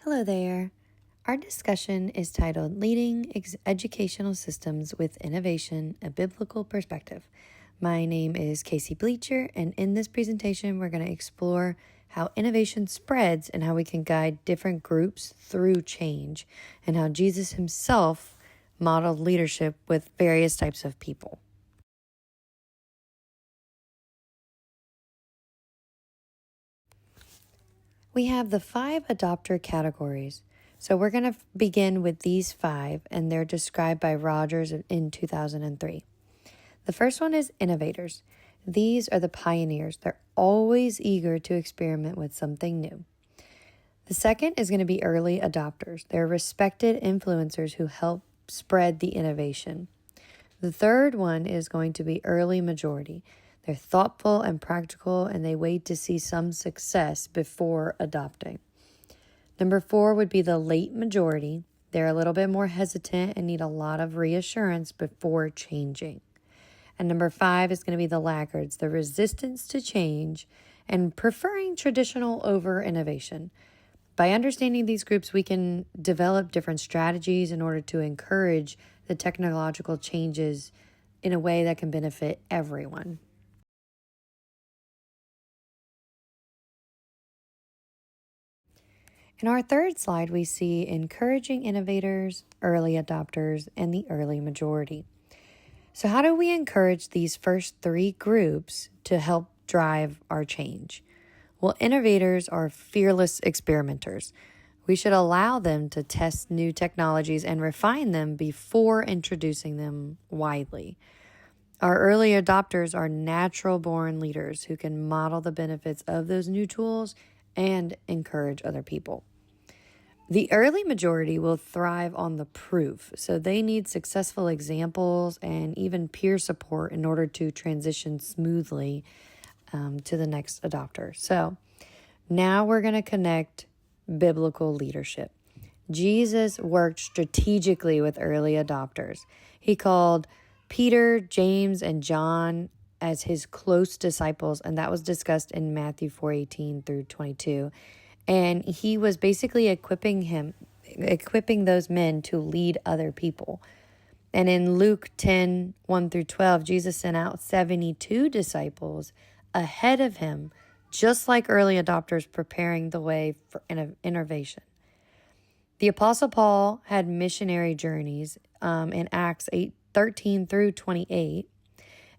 Hello there. Our discussion is titled Leading Educational Systems with Innovation, a Biblical Perspective. My name is Casey Blecher, and in this presentation, we're going to explore how innovation spreads and how we can guide different groups through change, and how Jesus himself modeled leadership with various types of people. We have the 5 adopter categories. So we're going to begin with these 5, and they're described by Rogers in 2003. The first one is innovators. These are the pioneers. They're always eager to experiment with something new. The second is going to be early adopters. They're respected influencers who help spread the innovation. The third one is going to be early majority. They're thoughtful and practical, and they wait to see some success before adopting. Number 4 would be the late majority. They're a little bit more hesitant and need a lot of reassurance before changing. And number 5 is going to be the laggards, the resistance to change and preferring traditional over innovation. By understanding these groups, we can develop different strategies in order to encourage the technological changes in a way that can benefit everyone. In our third slide, we see encouraging innovators, early adopters, and the early majority. So how do we encourage these first 3 groups to help drive our change? Well, innovators are fearless experimenters. We should allow them to test new technologies and refine them before introducing them widely. Our early adopters are natural-born leaders who can model the benefits of those new tools and encourage other people. The early majority will thrive on the proof, so they need successful examples and even peer support in order to transition smoothly to the next adopter. So now we're going to connect biblical leadership. Jesus worked strategically with early adopters. He called Peter, James, and John as his close disciples, and that was discussed in Matthew 4:18 through 22. And he was basically equipping those men to lead other people. And in Luke 10:1 through 12, Jesus sent out 72 disciples ahead of him, just like early adopters preparing the way for innovation. The Apostle Paul had missionary journeys in Acts 8:13 through 28,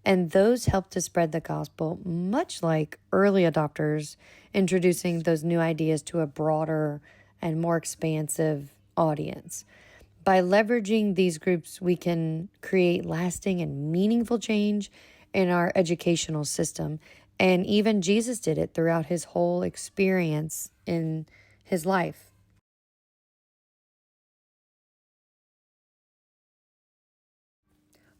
and those helped to spread the gospel, much like early adopters introducing those new ideas to a broader and more expansive audience. By leveraging these groups, we can create lasting and meaningful change in our educational system. And even Jesus did it throughout his whole experience in his life.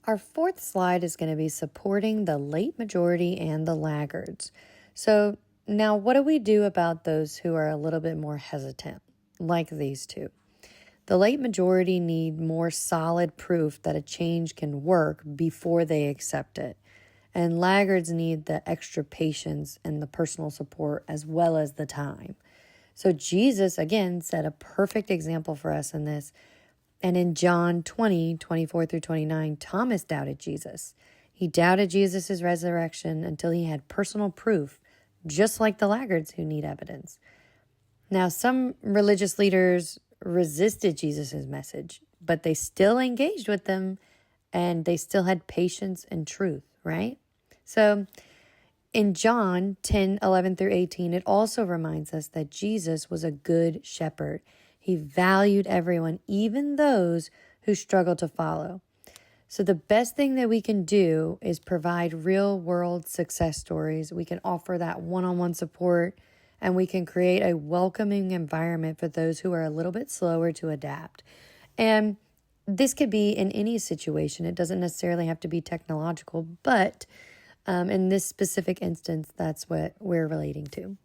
Our fourth slide is going to be supporting the late majority and the laggards. So now what do we do about those who are a little bit more hesitant, like these two? The late majority need more solid proof that a change can work before they accept it. And laggards need the extra patience and the personal support as well as the time. So Jesus, again, set a perfect example for us in this. And in John 20:24 through 29, Thomas doubted Jesus. He doubted Jesus' resurrection until he had personal proof, just like the laggards who need evidence. Now, some religious leaders resisted Jesus' message, but they still engaged with them and they still had patience and truth, right? So in John 10:11 through 18, it also reminds us that Jesus was a good shepherd. He valued everyone, even those who struggle to follow. So the best thing that we can do is provide real-world success stories. We can offer that one-on-one support, and we can create a welcoming environment for those who are a little bit slower to adapt. And this could be in any situation. It doesn't necessarily have to be technological, but in this specific instance, that's what we're relating to.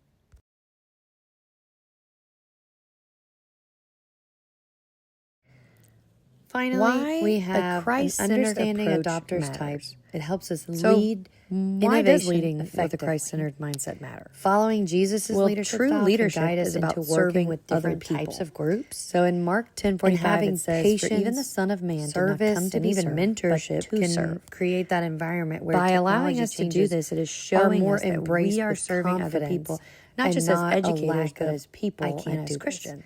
Finally, we have an understanding adopters types. It helps us lead. Why does leading with a Christ-centered mindset matter? Following Jesus' leadership true leadership is about serving with different types of groups. So in Mark 10:45, it says, patience, "For even the Son of Man service, come to and even mentorship can create that environment where by allowing us to do this, it is showing us that we are serving other people, not just as educators, but as people and as Christians."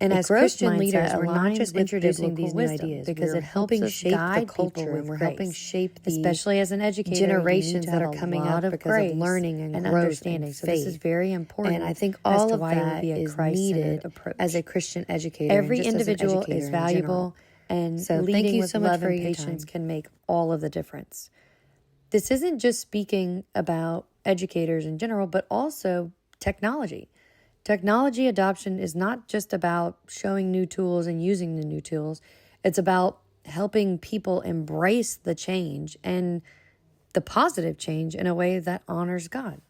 And as Christian leaders, we're not just introducing these new ideas because it helps us shape the culture, and we're helping shape the, especially as an educator, generations that are coming up because of learning and understanding. So this is very important, and I think all of that is needed as a Christian educator. Every individual is valuable, and so thank you so much for your patience can make all of the difference. This isn't just speaking about educators in general, but also technology. Technology adoption is not just about showing new tools and using the new tools. It's about helping people embrace the change and the positive change in a way that honors God.